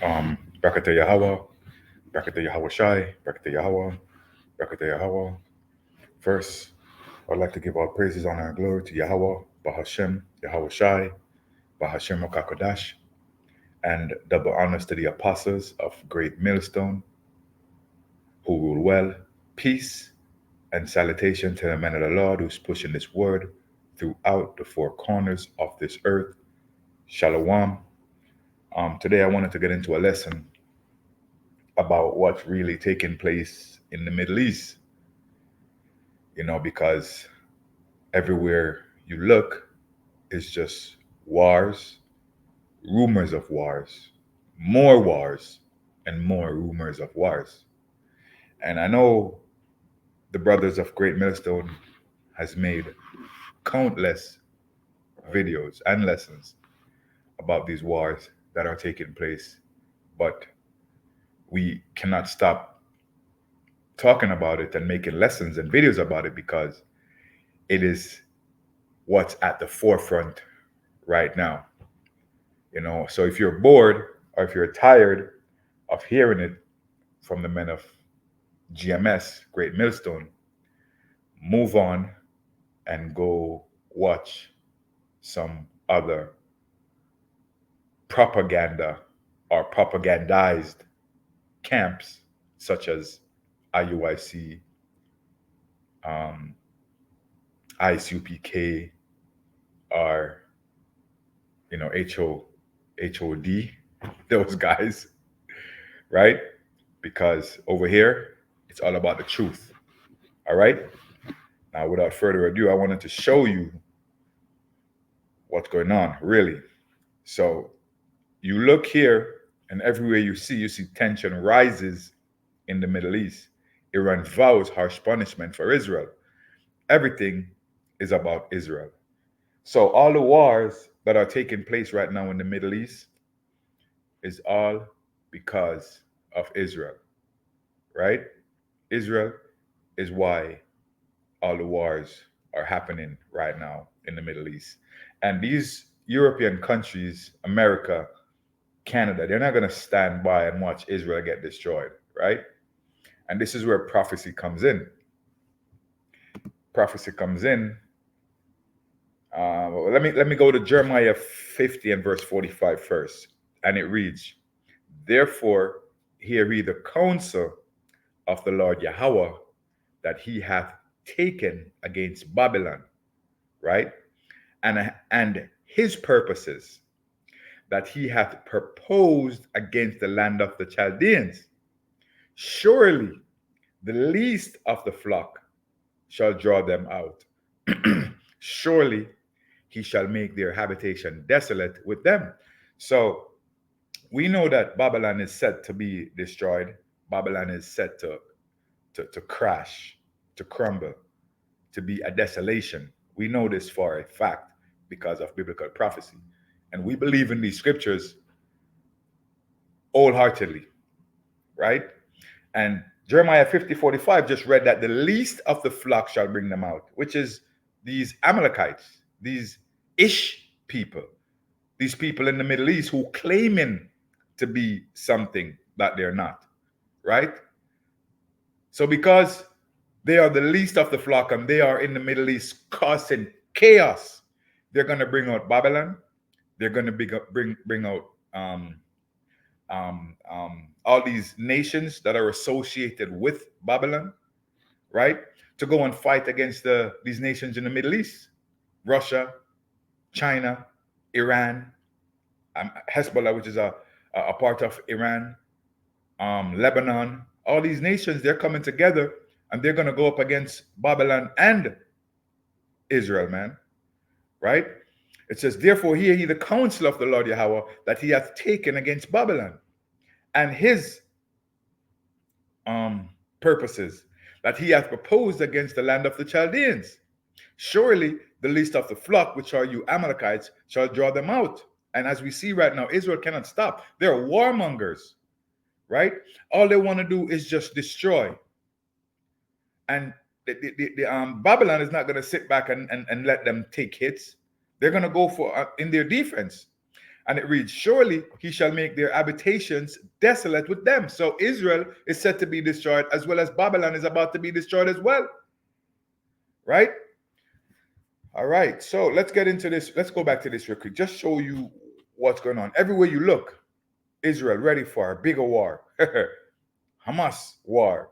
Brakata Yahweh, Brakata Yahweh Shai, Brakata Yahweh, Brakata Yahweh. First, I'd like to give all praises, honor, and glory to Yahweh, Bahashem, Yahweh Shai, Bahashem Okakodash, and double honors to the apostles of Great Millstone who rule well. Peace and salutation to the men of the Lord who's pushing this word throughout the four corners of this earth. Shalom. Today I wanted to get into a lesson about what's really taking place in the Middle East, because everywhere you look is just wars, rumors of wars, more wars, and more rumors of wars. And I know the brothers of Great Millstone has made countless videos and lessons about these wars that are taking place, but we cannot stop talking about it and making lessons and videos about it because it is what's at the forefront right now. So if you're bored or if you're tired of hearing it from the men of GMS, Great Millstone, move on and go watch some other propaganda or propagandized camps such as IUIC, um, ISUPK, or HOD, those guys, right? Because over here, it's all about the truth. All right. Now, without further ado, I wanted to show you what's going on, really. So you look here, and everywhere you see tension rises in the Middle East. Iran vows harsh punishment for Israel. Everything is about Israel. So all the wars that are taking place right now in the Middle East is all because of Israel, right? Israel is why all the wars are happening right now in the Middle East. And these European countries, America, Canada, they're not going to stand by and watch Israel get destroyed, right? And this is where prophecy comes in. Prophecy comes in. Let me go to Jeremiah 50 and verse 45 first, and it reads, "Therefore hear ye the counsel of the Lord Yahweh that he hath taken against Babylon," right? And his purposes that he hath proposed against the land of the Chaldeans. Surely the least of the flock shall draw them out. Surely he shall make their habitation desolate with them. So we know that Babylon is set to be destroyed. Babylon is set to crash, to crumble, to be a desolation. We know this for a fact because of biblical prophecy. And we believe in these scriptures wholeheartedly, right? And Jeremiah 50:45 just read that the least of the flock shall bring them out, which is these Amalekites, these Ish people, these people in the Middle East who claiming to be something that they're not, right? So because they are the least of the flock and they are in the Middle East causing chaos, they're going to bring out Babylon. They're going to bring out all these nations that are associated with Babylon, right? To go and fight against these nations in the Middle East, Russia, China, Iran, Hezbollah, which is a part of Iran, Lebanon. All these nations, they're coming together and they're going to go up against Babylon and Israel, man, right? It says, "Therefore hear ye the counsel of the Lord Yahweh that he hath taken against Babylon, and his purposes that he hath proposed against the land of the Chaldeans. Surely the least of the flock, which are you Amalekites, shall draw them out." And as we see right now, Israel cannot stop. They're warmongers, right? All they want to do is just destroy. And Babylon is not going to sit back and let them take hits. They're going to go for in their defense. And it reads, surely he shall make their habitations desolate with them. So Israel is said to be destroyed, as well as Babylon is about to be destroyed as well. Right? All right. So let's get into this. Let's go back to this real quick. Just show you what's going on. Everywhere you look, Israel ready for a bigger war. Hamas war.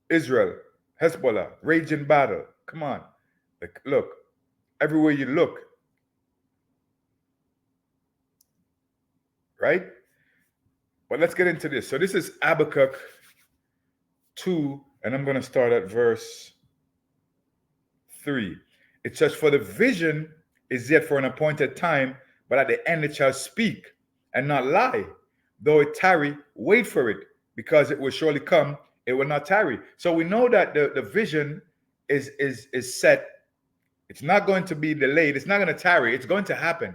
Israel, Hezbollah, raging battle. Come on. Look, everywhere you look. Right? But let's get into this. So this is Habakkuk 2, and I'm going to start at verse 3. It says, for the vision is yet for an appointed time, but at the end it shall speak and not lie. Though it tarry, wait for it, because it will surely come, it will not tarry. So we know that the vision is set. It's not going to be delayed. It's not going to tarry. It's going to happen.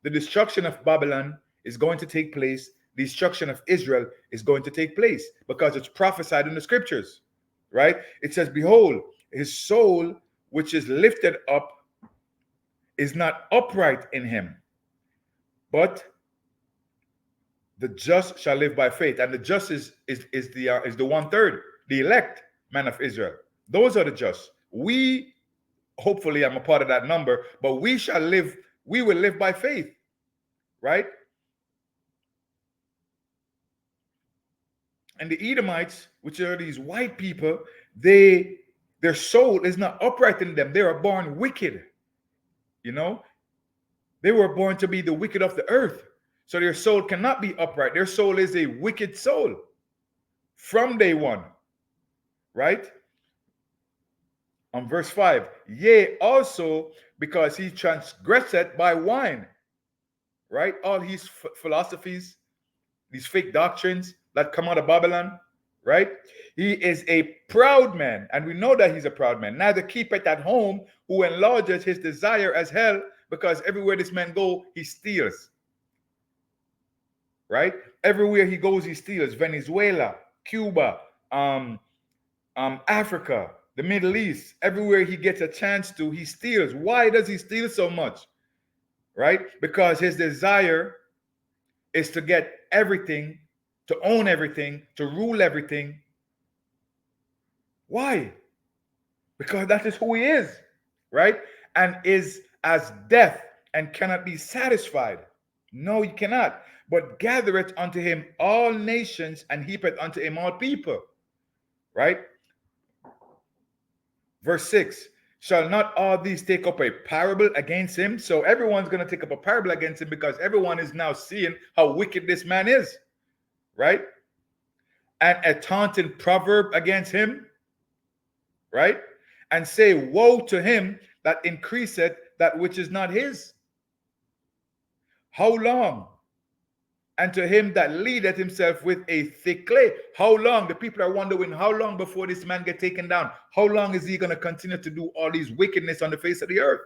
The destruction of Babylon is going to take place. The destruction of Israel is going to take place because it's prophesied in the scriptures, right? It says, behold, his soul, which is lifted up, is not upright in him, but the just shall live by faith. And the just is the 1/3, the elect man of Israel. Those are the just. We, hopefully, I'm a part of that number, but we shall live. We will live by faith, right? And the Edomites, which are these white people, their soul is not upright in them. They are born wicked. You know, they were born to be the wicked of the earth. So their soul cannot be upright. Their soul is a wicked soul from day one, right? On verse 5, yea, also because he transgresseth by wine, right? All his philosophies, these fake doctrines that come out of Babylon, right? He is a proud man, and we know that he's a proud man. Neither keepeth at home, who enlargeth his desire as hell, because everywhere this man go, he steals. Right? Everywhere he goes, he steals. Venezuela, Cuba, Africa, the Middle East. Everywhere he gets a chance to, he steals. Why does he steal so much? Right? Because his desire is to get everything, to own everything, to rule everything. Why? Because that is who he is, right? And is as death and cannot be satisfied. No, you cannot. But gathereth unto him all nations and heapeth unto him all people. Right? Verse 6. Shall not all these take up a parable against him? So everyone's going to take up a parable against him because everyone is now seeing how wicked this man is. Right? And a taunting proverb against him. Right? And say, woe to him that increaseth that which is not his. How long? And to him that leadeth himself with a thick clay. How long? The people are wondering how long before this man get taken down. How long is he going to continue to do all these wickedness on the face of the earth?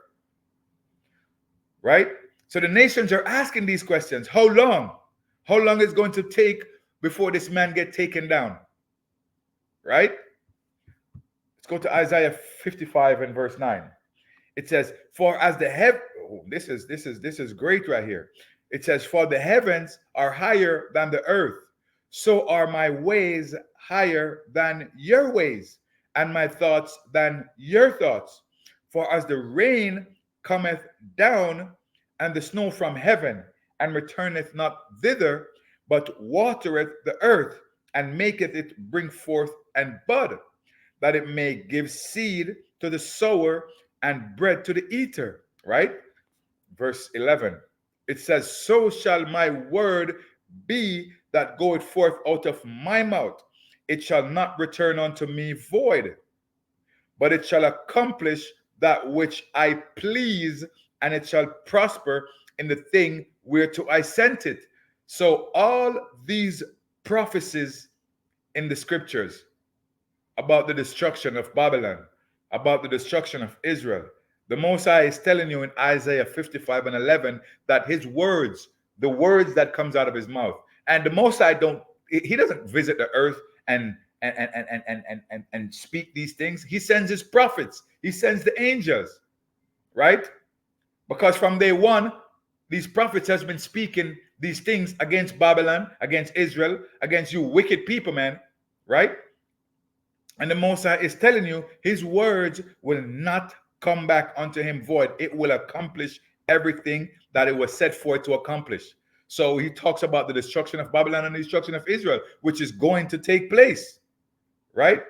Right? So the nations are asking these questions. How long? How long is it going to take before this man get taken down? Right? Let's go to Isaiah 55 and verse 9. It says, for as the heaven, this is great right here. It says, for the heavens are higher than the earth, so are my ways higher than your ways, and my thoughts than your thoughts. For as the rain cometh down, and the snow from heaven, and returneth not thither, but watereth the earth, and maketh it bring forth and bud, that it may give seed to the sower, and bread to the eater. Right? Verse 11. It says, so shall my word be that goeth forth out of my mouth. It shall not return unto me void, but it shall accomplish that which I please, and it shall prosper in the thing whereto I sent it. So all these prophecies in the scriptures about the destruction of Babylon, about the destruction of Israel, the Most High is telling you in Isaiah 55 and 11 that his words, the words that comes out of his mouth, and the Most High he doesn't visit the earth and speak these things. He sends his prophets. He sends the angels, right? Because from day one, These prophets has been speaking these things against Babylon, against Israel, against you wicked people, man. Right? And the Most High is telling you his words will not come back unto him void. It will accomplish everything that it was set for it to accomplish. So he talks about the destruction of Babylon and the destruction of Israel, which is going to take place, right?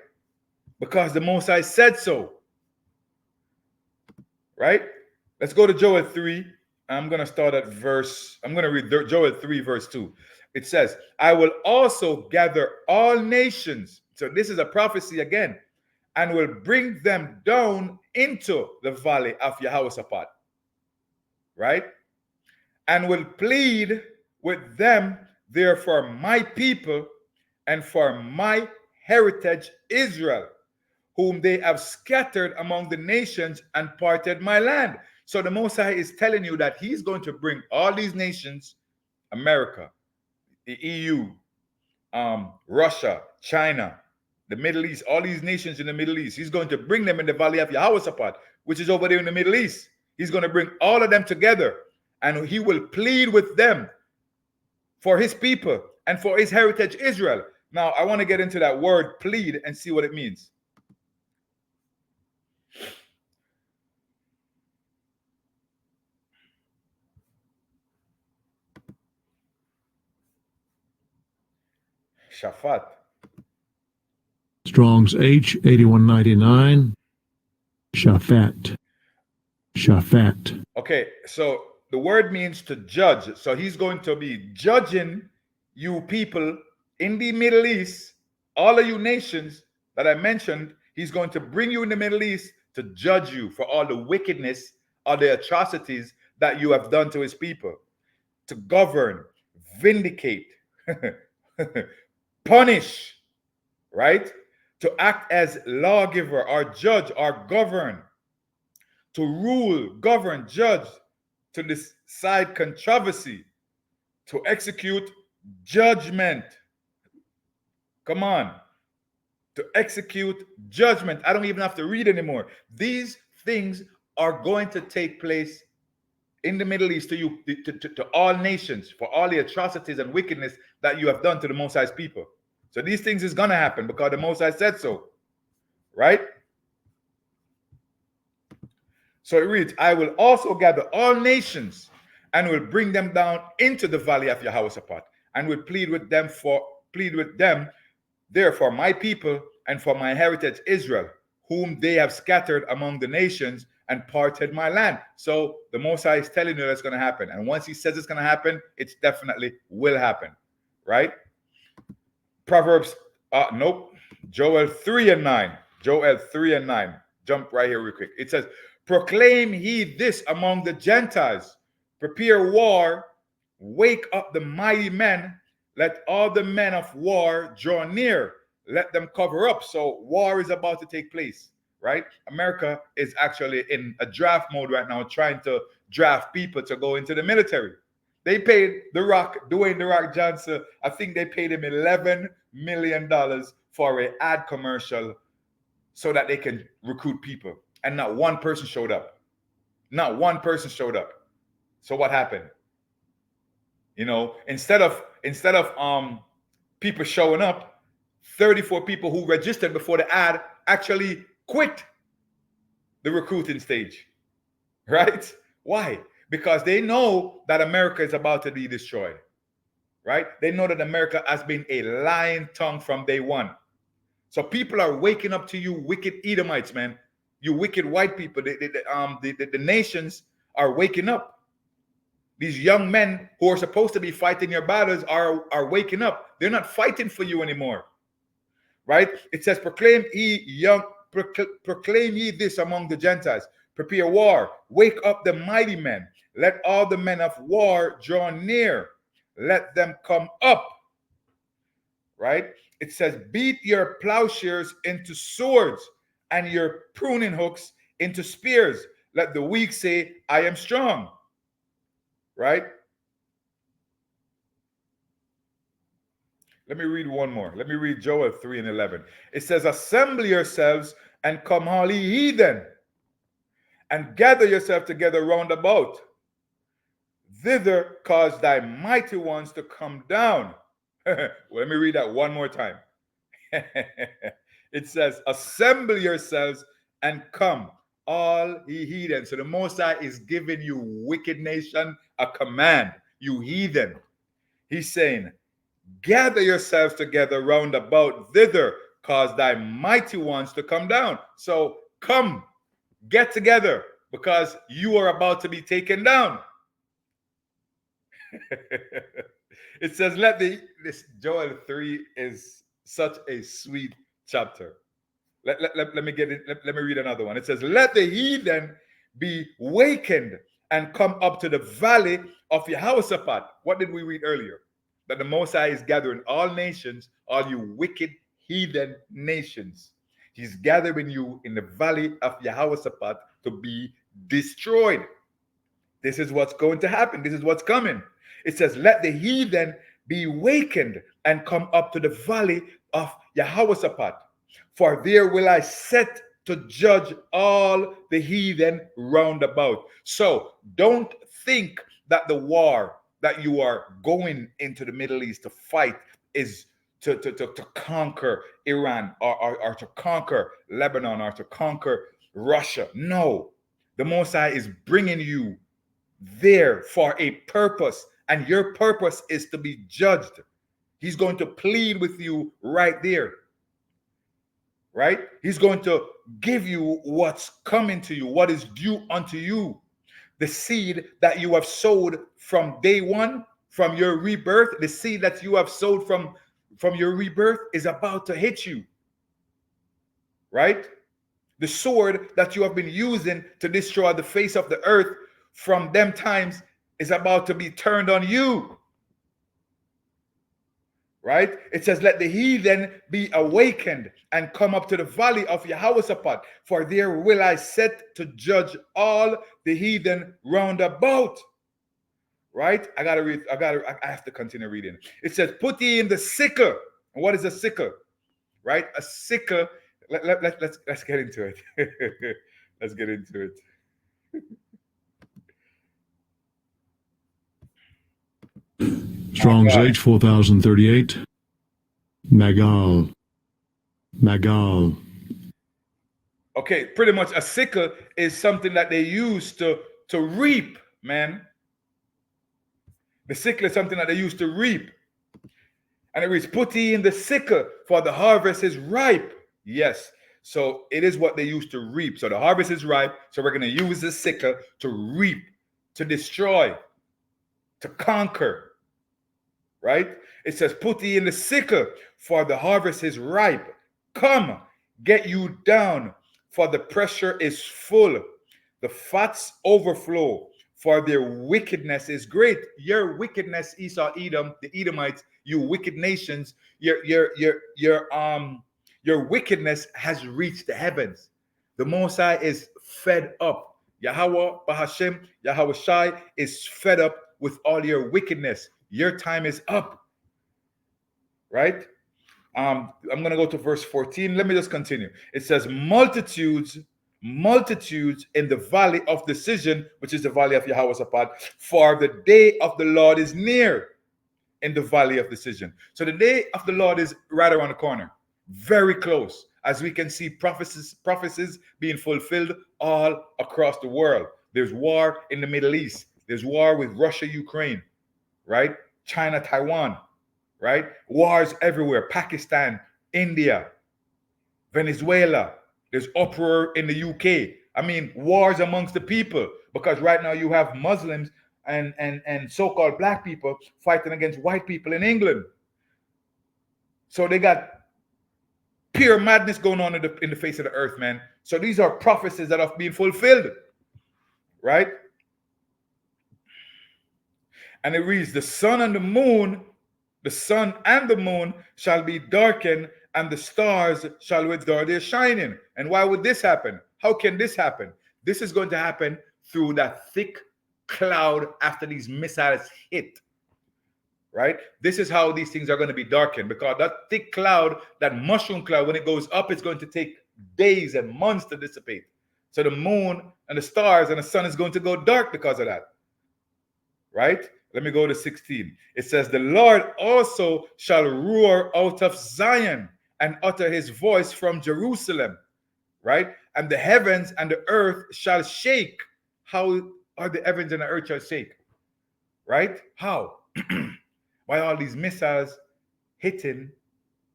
Because the Most High said so, right? Let's go to Joel 3. I'm going to read Joel 3, verse 2. It says, I will also gather all nations. So this is a prophecy again, and will bring them down into the valley of Jehoshaphat, right? And will plead with them there for my people and for my heritage Israel, whom they have scattered among the nations and parted my land. So the Most High is telling you that he's going to bring all these nations, America, the EU, Russia, China, the Middle East, all these nations in the Middle East, he's going to bring them in the valley of Jehoshaphat, which is over there in the Middle East. He's going to bring all of them together, and he will plead with them for his people and for his heritage Israel. Now, I want to get into that word plead and see what it means. Shaphat. Strong's H8199. Shaphat. Shaphat. Okay, so the word means to judge. So he's going to be judging you people in the Middle East, all of you nations that I mentioned. He's going to bring you in the Middle East to judge you for all the wickedness, all the atrocities that you have done to his people, to govern, vindicate, punish, right? To act as lawgiver or judge or govern, to rule, govern, judge, to decide controversy, to execute judgment. Come on. To execute judgment. I don't even have to read anymore. These things are going to take place in the Middle East to all nations for all the atrocities and wickedness that you have done to the Most High's people. So these things is going to happen because the Most High said so, right? So it reads, I will also gather all nations and will bring them down into the valley of Jehoshaphat and will plead with them there for my people and for my heritage Israel, whom they have scattered among the nations and parted my land. So the Most High is telling you that's going to happen. And once he says it's going to happen, it definitely will happen, right? Proverbs, Joel 3 and 9. Joel 3 and 9. Jump right here real quick. It says, proclaim ye this among the Gentiles. Prepare war. Wake up the mighty men. Let all the men of war draw near. Let them cover up. So war is about to take place, right? America is actually in a draft mode right now, trying to draft people to go into the military. They paid Dwayne The Rock Johnson, I think they paid him $11 million for an ad commercial so that they can recruit people. And not one person showed up. Not one person showed up. So what happened? You know, instead of people showing up, 34 people who registered before the ad actually quit the recruiting stage. Right? Why? Because they know that America is about to be destroyed. Right? They know that America has been a lying tongue from day one. So people are waking up to you wicked Edomites, man. You wicked white people. The nations are waking up. These young men who are supposed to be fighting your battles are waking up. They're not fighting for you anymore. Right? It says, proclaim ye this among the Gentiles. Prepare war. Wake up the mighty men. Let all the men of war draw near. Let them come up. Right? It says, beat your plowshares into swords and your pruning hooks into spears. Let the weak say, I am strong. Right? Let me read one more. Let me read Joel 3 and 11. It says, assemble yourselves and come all ye heathen, and gather yourself together round about. thither cause thy mighty ones to come down. Well, let me read that one more time. It says, assemble yourselves and come, all ye heathen. So the Most High is giving you, wicked nation, a command. You heathen. He's saying, gather yourselves together round about thither, cause thy mighty ones to come down. So come, get together, because you are about to be taken down. It says, this Joel 3 is such a sweet chapter. Let me get it. Let me read another one. It says, let the heathen be wakened and come up to the valley of Jehoshaphat. What did we read earlier? That the Most High is gathering all nations, all you wicked heathen nations. He's gathering you in the valley of Jehoshaphat to be destroyed. This is what's going to happen. This is what's coming. It says, let the heathen be wakened and come up to the valley of Jehoshaphat. For there will I set to judge all the heathen round about. So don't think that the war that you are going into the Middle East to fight is to conquer Iran or to conquer Lebanon or to conquer Russia. No, the Most High is bringing you there for a purpose, and your purpose is to be judged. He's going to plead with you right there. Right? He's going to give you what's coming to you, what is due unto you. The seed that you have sowed from day one, from your rebirth, the seed that you have sowed from your rebirth is about to hit you. Right? The sword that you have been using to destroy the face of the earth from them times is about to be turned on you. Right? It says, let the heathen be awakened and come up to the valley of Jehoshaphat, for there will I set to judge all the heathen round about. Right? I have to continue reading. It says, put ye in the sickle. And what is a sickle? Right? A sickle. Let's get into it. Let's get into it. Strong's H 4038. Magal. Okay, pretty much a sickle is something that they use to reap, man. The sickle is something that they use to reap. And it reads, put ye in the sickle, for the harvest is ripe. Yes. So it is what they use to reap. So the harvest is ripe. So we're going to use the sickle to reap, to destroy, to conquer. Right? It says, put ye in the sickle, for the harvest is ripe. Come, get you down, for the pressure is full. The fats overflow, for their wickedness is great. Your wickedness, Esau, Edom, the Edomites, you wicked nations, your wickedness has reached the heavens. The Most High is fed up. Yahweh, Bahashem, Yahweh Shai is fed up with all your wickedness. Your time is up. Right? I'm going to go to verse 14. Let me just continue. It says, multitudes in the valley of decision, which is the valley of Jehoshaphat, for the day of the Lord is near in the valley of decision. So the day of the Lord is right around the corner, very close, as we can see prophecies being fulfilled all across the world. There's war in the Middle East. There's war with Russia, Ukraine. Right? China, Taiwan, right? Wars everywhere. Pakistan, India, Venezuela. There's uproar in the UK. I mean, wars amongst the people, because right now you have Muslims and so-called black people fighting against white people in England. So they got pure madness going on in the face of the earth, man. So these are prophecies that have been fulfilled, right? And it reads, the sun and the moon shall be darkened, and the stars shall withdraw their shining. And why would this happen? How can this happen? This is going to happen through that thick cloud after these missiles hit. Right? This is how these things are going to be darkened, because that thick cloud, that mushroom cloud, when it goes up, it's going to take days and months to dissipate. So the moon and the stars and the sun is going to go dark because of that. right? Let me go to 16. It says, the Lord also shall roar out of Zion and utter his voice from Jerusalem, right? And the heavens and the earth shall shake. How are the heavens and the earth shall shake? Right? How? By all these missiles hitting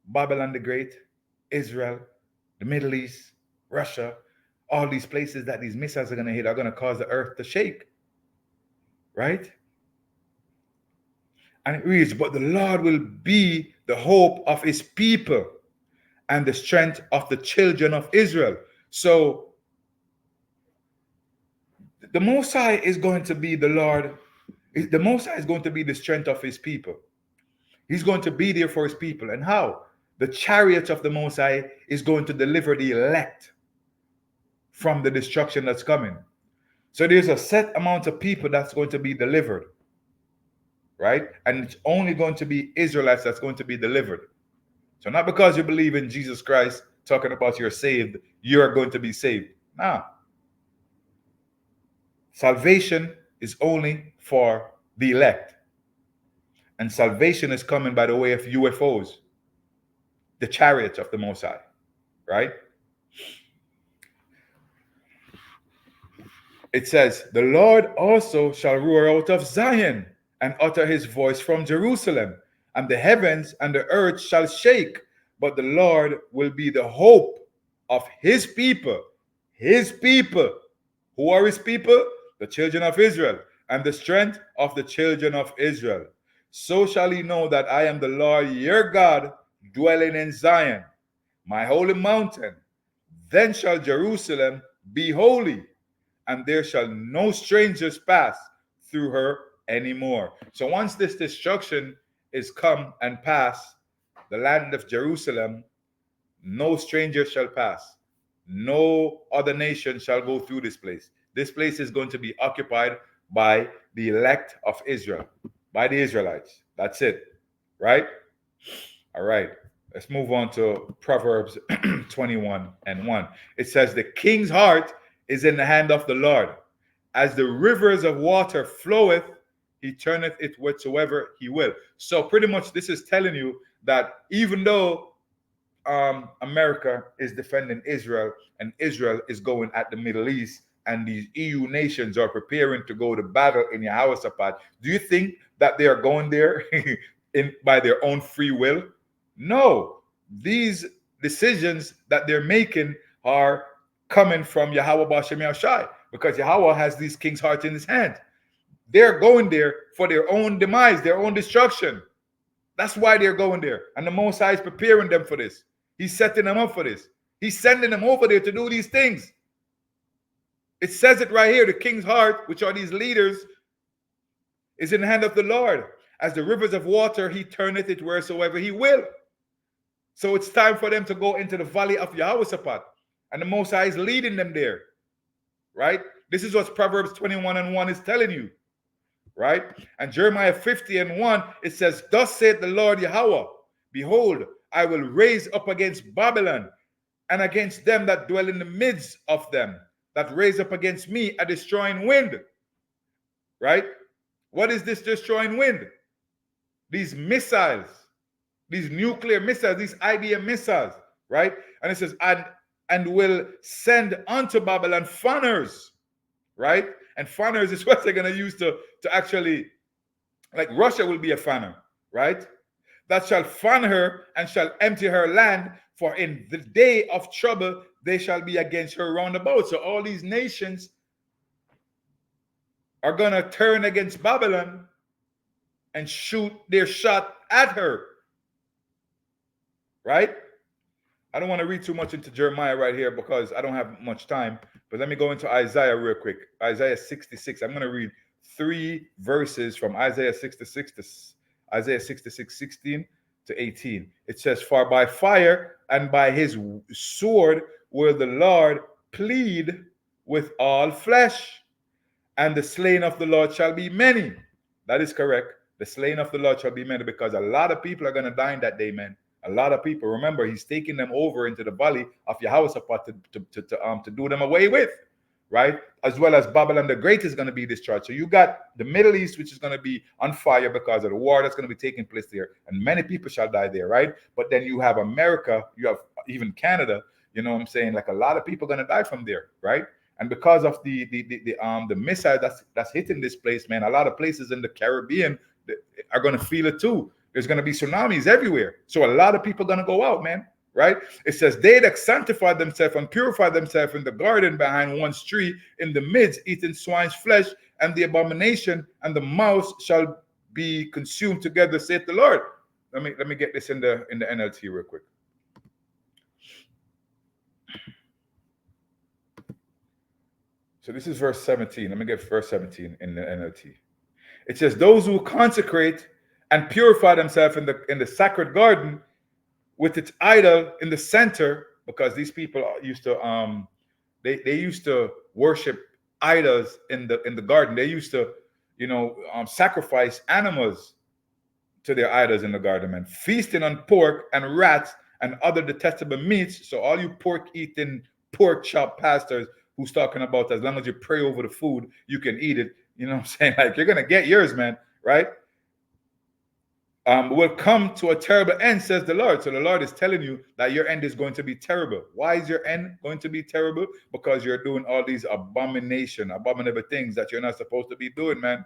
Babylon the Great, Israel, the Middle East, Russia, all these places that these missiles are going to hit are going to cause the earth to shake. Right? And it reads, but the Lord will be the hope of his people and the strength of the children of Israel. So the Most High is going to be the Lord. The Most High is going to be the strength of his people. He's going to be there for his people. And how? The chariot of the Most High is going to deliver the elect from the destruction that's coming. So there's a set amount of people that's going to be delivered, right? And it's only going to be Israelites that's going to be delivered. So not because you believe in Jesus Christ, talking about you're saved, you're going to be saved. Nah. Salvation is only for the elect. And salvation is coming by the way of UFOs, the chariots of the Most High, right? It says, the Lord also shall roar out of Zion and utter his voice from Jerusalem, and the heavens and the earth shall shake, but the Lord will be the hope of his people. His people. Who are his people? The children of Israel, and the strength of the children of Israel. So shall he know that I am the Lord your God, dwelling in Zion, my holy mountain. Then shall Jerusalem be holy, and there shall no strangers pass through her anymore. So once this destruction is come and pass, the land of Jerusalem, no stranger shall pass. No other nation shall go through this place. This place is going to be occupied by the elect of Israel, by the Israelites. That's it, right? All right. Let's move on to Proverbs 21:1. It says, the king's heart is in the hand of the Lord. As the rivers of water floweth, he turneth it whatsoever he will. So pretty much this is telling you that even though America is defending Israel and Israel is going at the Middle East and these EU nations are preparing to go to battle in Yehoshaphat, do you think that they are going there by their own free will? No. These decisions that they're making are coming from Yahweh Bashem Yahushai, because Yahweh has these king's heart in his hand. They're going there for their own demise, their own destruction. That's why they're going there. And the Most High is preparing them for this. He's setting them up for this. He's sending them over there to do these things. It says it right here. The king's heart, which are these leaders, is in the hand of the Lord. As the rivers of water, he turneth it wheresoever he will. So it's time for them to go into the valley of Yehoshaphat. And the Most High is leading them there. Right? This is what Proverbs 21:1 is telling you. Right? And Jeremiah 50:1, it says, thus saith the Lord Yahweh, behold, I will raise up against Babylon and against them that dwell in the midst of them, that raise up against me a destroying wind. Right? What is this destroying wind? These missiles, these nuclear missiles, these IBM missiles, right? And it says, and will send unto Babylon fanners, right? And fanners is what they're going to use to actually, like Russia will be a fanner, right? That shall fan her and shall empty her land, for in the day of trouble they shall be against her round about. So all these nations are going to turn against Babylon and shoot their shot at her, right? I don't want to read too much into Jeremiah right here because I don't have much time, but let me go into Isaiah real quick. Isaiah 66. I'm going to read 3 verses from Isaiah 66 to Isaiah 66, 16 to 18. It says, for by fire and by his sword will the Lord plead with all flesh, and the slain of the Lord shall be many. That is correct. The slain of the Lord shall be many, because a lot of people are going to die in that day, man. A lot of people. Remember, he's taking them over into the valley of Yehoshaphat to do them away with, right? As well as Babylon the Great is going to be destroyed. So you got the Middle East, which is going to be on fire because of the war that's going to be taking place there, and many people shall die there, right? But then you have America, you have even Canada. You know what I'm saying? Like a lot of people are going to die from there, right? And because of the missile that's hitting this place, man, a lot of places in the Caribbean are going to feel it too. There's going to be tsunamis everywhere, so a lot of people are going to go out, man. Right? It says, they that sanctify themselves and purify themselves in the garden behind one tree in the midst, eating swine's flesh, and the abomination and the mouse shall be consumed together, saith the Lord. Let me get this in the NLT real quick. So this is verse 17. Let me get verse 17 in the NLT. It says, those who consecrate and purify themselves in the sacred garden with its idol in the center, because these people used to they used to worship idols in the garden. They used to sacrifice animals to their idols in the garden, and feasting on pork and rats and other detestable meats. So all you pork eating, pork chop pastors who's talking about as long as you pray over the food, you can eat it. You know what I'm saying? Like, you're gonna get yours, man, right? Will come to a terrible end, says the Lord. So the Lord is telling you that your end is going to be terrible. Why is your end going to be terrible? Because you're doing all these abominable things that you're not supposed to be doing, man.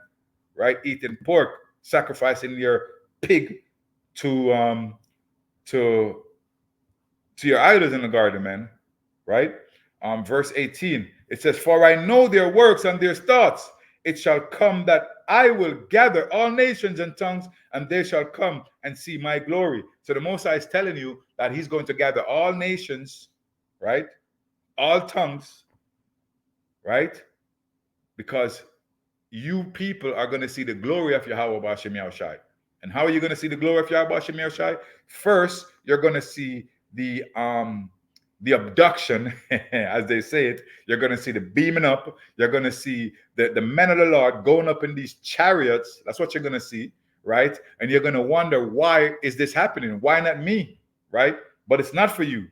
Right? Eating pork, sacrificing your pig to your idols in the garden, man. Right? Verse 18, it says, for I know their works and their thoughts. It shall come that I will gather all nations and tongues, and they shall come and see my glory. So the Most High is telling you that he's going to gather all nations, right? All tongues, right? Because you people are going to see the glory of Yahweh B'Shem Yahushai. And how are you going to see the glory of Yahweh B'Shem Yahushai? First, you're going to see the abduction, as they say it. You're going to see the beaming up. You're going to see the men of the Lord going up in these chariots. That's what you're going to see, right? And you're going to wonder, why is this happening? Why not me, right? But it's not for you.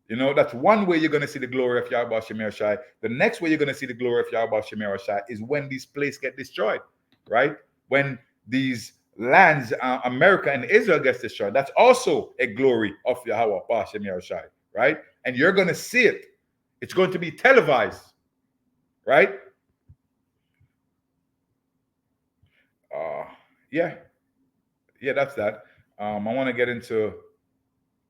You know, that's one way you're going to see the glory of Yahweh B'Shem Yahushai. The next way you're going to see the glory of Yahweh B'Shem Yahushai is when these places get destroyed, right? When these lands, America and Israel gets destroyed, that's also a glory of Yahweh B'Shem Yahushai, right? And you're going to see it. It's going to be televised, right? Yeah, that's that. I want to get into,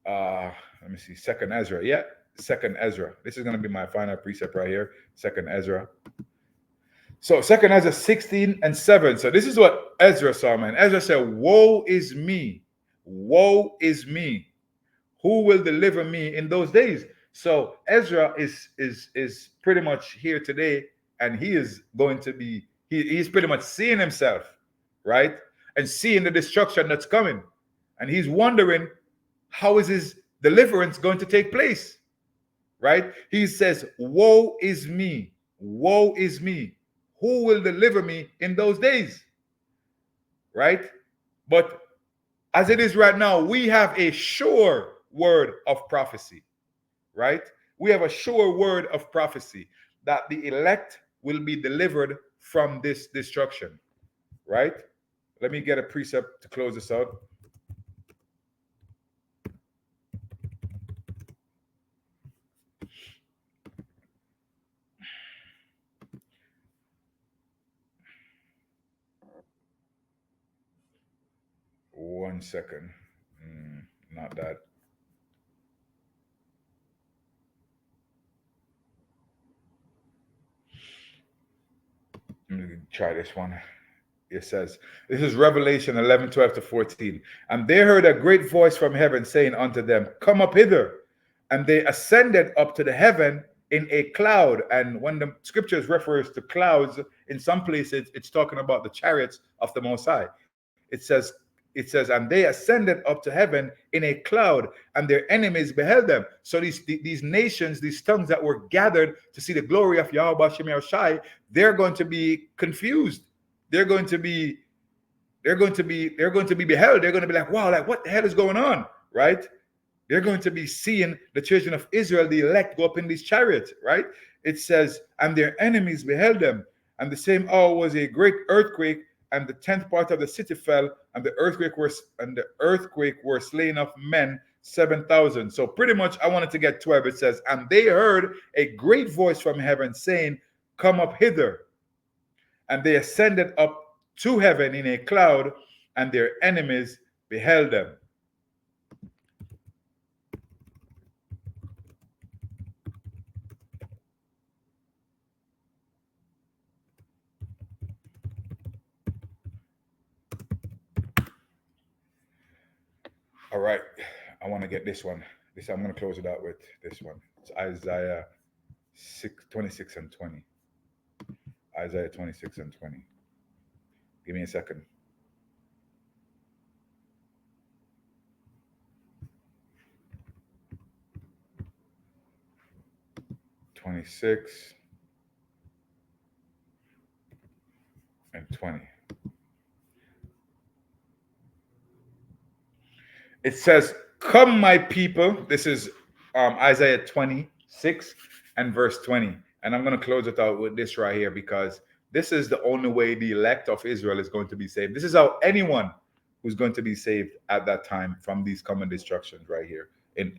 let me see, Second Ezra. Yeah, Second Ezra. This is going to be my final precept right here, Second Ezra. So Second Ezra 16 and 7. So this is what Ezra saw, man. Ezra said, woe is me. Woe is me. Who will deliver me in those days? So Ezra is pretty much here today, and he is going to be, he's pretty much seeing himself, right? And seeing the destruction that's coming. And he's wondering, how is his deliverance going to take place? Right? He says, woe is me. Woe is me. Who will deliver me in those days? Right? But as it is right now, we have a sure word of prophecy, right? We have a sure word of prophecy that the elect will be delivered from this destruction, right? Let me get a precept to close this out. One second. Not that. Let me try this one. It says, this is Revelation 11:12-14. And they heard a great voice from heaven saying unto them, come up hither. And they ascended up to the heaven in a cloud. And when the scriptures refers to clouds, in some places it's talking about the chariots of the Most High. It says, and they ascended up to heaven in a cloud, and their enemies beheld them. So these nations, these tongues that were gathered to see the glory of Yahweh B'Shem Yahushai, they're going to be confused. They're going to be beheld. They're going to be like, wow, like what the hell is going on, right? They're going to be seeing the children of Israel, the elect, go up in these chariots, right? it says, and their enemies beheld them. And the same hour was a great earthquake, and the 10th part of the city fell, and the earthquake were slain of men 7,000. So pretty much I wanted to get 12. It says, and they heard a great voice from heaven saying, come up hither. And they ascended up to heaven in a cloud, and their enemies beheld them. All right, I want to get this one. I'm going to close it out with this one. It's Isaiah 26 and 20. Isaiah 26 and 20. Give me a second. (26) and 20. It says, come my people. This is Isaiah 26 and verse 20. And I'm going to close it out with this right here, because this is the only way the elect of Israel is going to be saved. This is how anyone who's going to be saved at that time from these common destructions right here.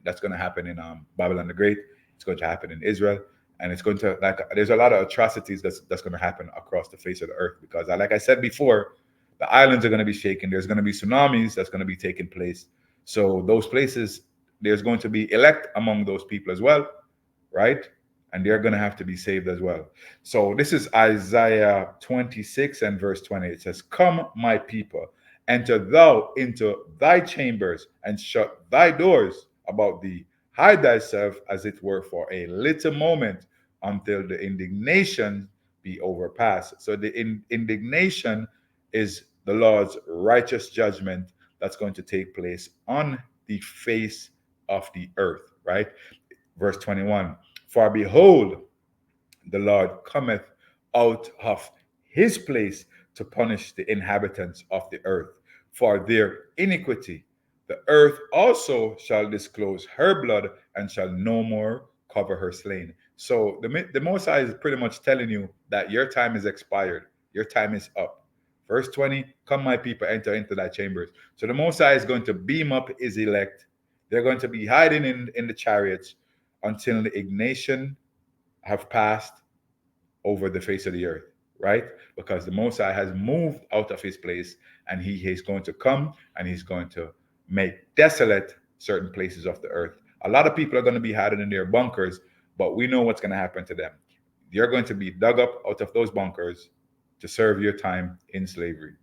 That's going to happen in Babylon the Great. It's going to happen in Israel. And it's going to, there's a lot of atrocities that's going to happen across the face of the earth, because like I said before, the islands are going to be shaken. There's going to be tsunamis that's going to be taking place. So those places, there's going to be elect among those people as well, right? And they're going to have to be saved as well. So this is Isaiah 26 and verse 20. It says, come my people, enter thou into thy chambers, and shut thy doors about thee. Hide thyself as it were for a little moment, until the indignation be overpassed. So the indignation is the Lord's righteous judgment that's going to take place on the face of the earth, right? Verse 21, for behold, the Lord cometh out of his place to punish the inhabitants of the earth for their iniquity. The earth also shall disclose her blood, and shall no more cover her slain. So the Most High is pretty much telling you that your time is expired. Your time is up. Verse 20, come my people, enter into thy chambers. So the Most High is going to beam up his elect. They're going to be hiding in the chariots until the indignation have passed over the face of the earth, right? Because the Most High has moved out of his place, and he is going to come, and he's going to make desolate certain places of the earth. A lot of people are going to be hiding in their bunkers, but we know what's going to happen to them. You're going to be dug up out of those bunkers to serve your time in slavery,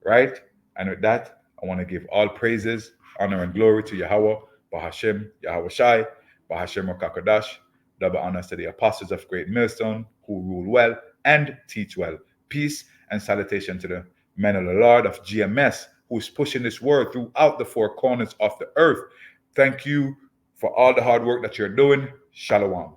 right? And with that, I want to give all praises, honor, and glory to Yahweh, Bahashem, Yahweh Shai, Bahashem Rakakodash. Double honors to the apostles of Great Millstone, who rule well and teach well. Peace and salutation to the men of the Lord of GMS, who's pushing this word throughout the four corners of the earth. Thank you for all the hard work that you're doing. Shalom.